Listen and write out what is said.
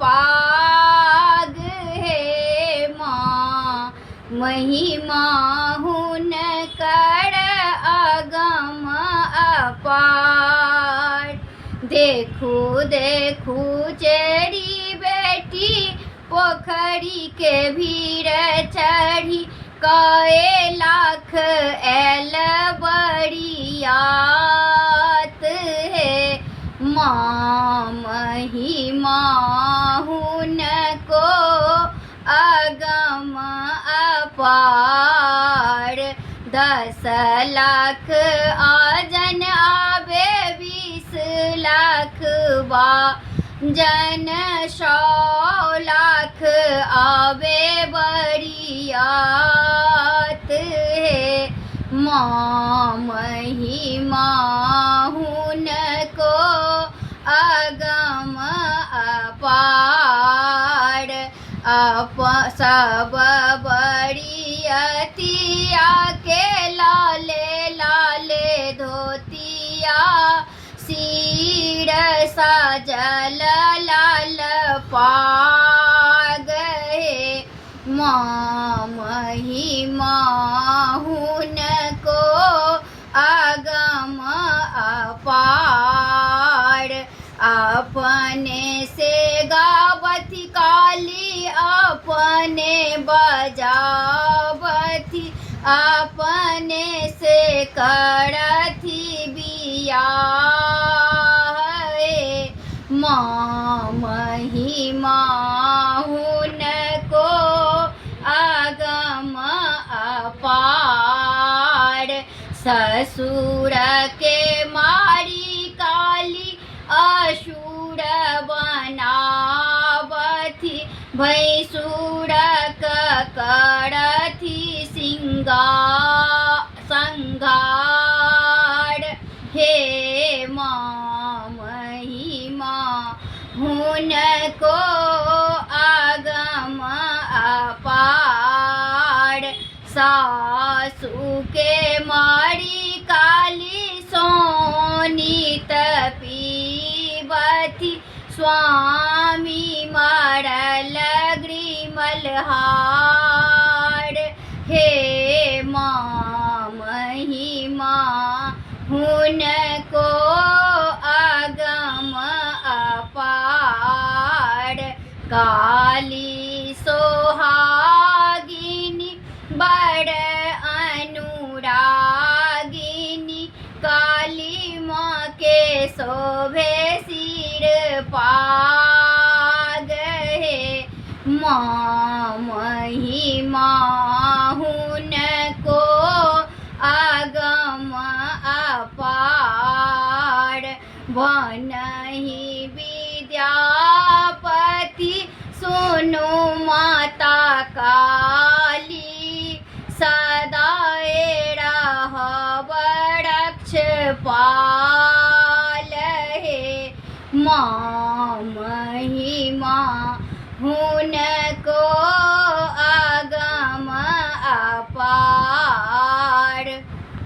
पाग हे माँ महिमा हुनकर अगम अपार। देखू देखू चेरी बेटी पोखरी के भीड़ चढ़ी कए लाख एल बरियात हे माँ महिमा हुनको अगम अपार। 10 लाख आजन आवे 20 लाख बा जन 100 लाख आवे बरियात हे माँ महिमा हुनको अगम अपार। सब बरियतिया के लाले लाले धोतिया सिर सजल लाल पाग हे माँ महिमा हुनको अगम अपार। अपने से गावती काली अपने बजावती अपने से करती बियाह हे माँ महिमा हुनको अगम अपार। ससुर के मारी काली असुर बनावती भैंसुर करथी संघार हे माँ महिमा हुनको अगम अपार। सासू के मारी काली सोनीत पीवती स्वामी मरल ग्रीमलहार हे माँ महिमा हुनको अगम अपार। काली सोहागिनी बड़ अनुरागिनी काली माँ के शोभे सिर पाग हे माँ महिमा हुनको अगम अपार। बनहि विद्यापति सुनु माता काली सदा रहब रक्षपाल हे माँ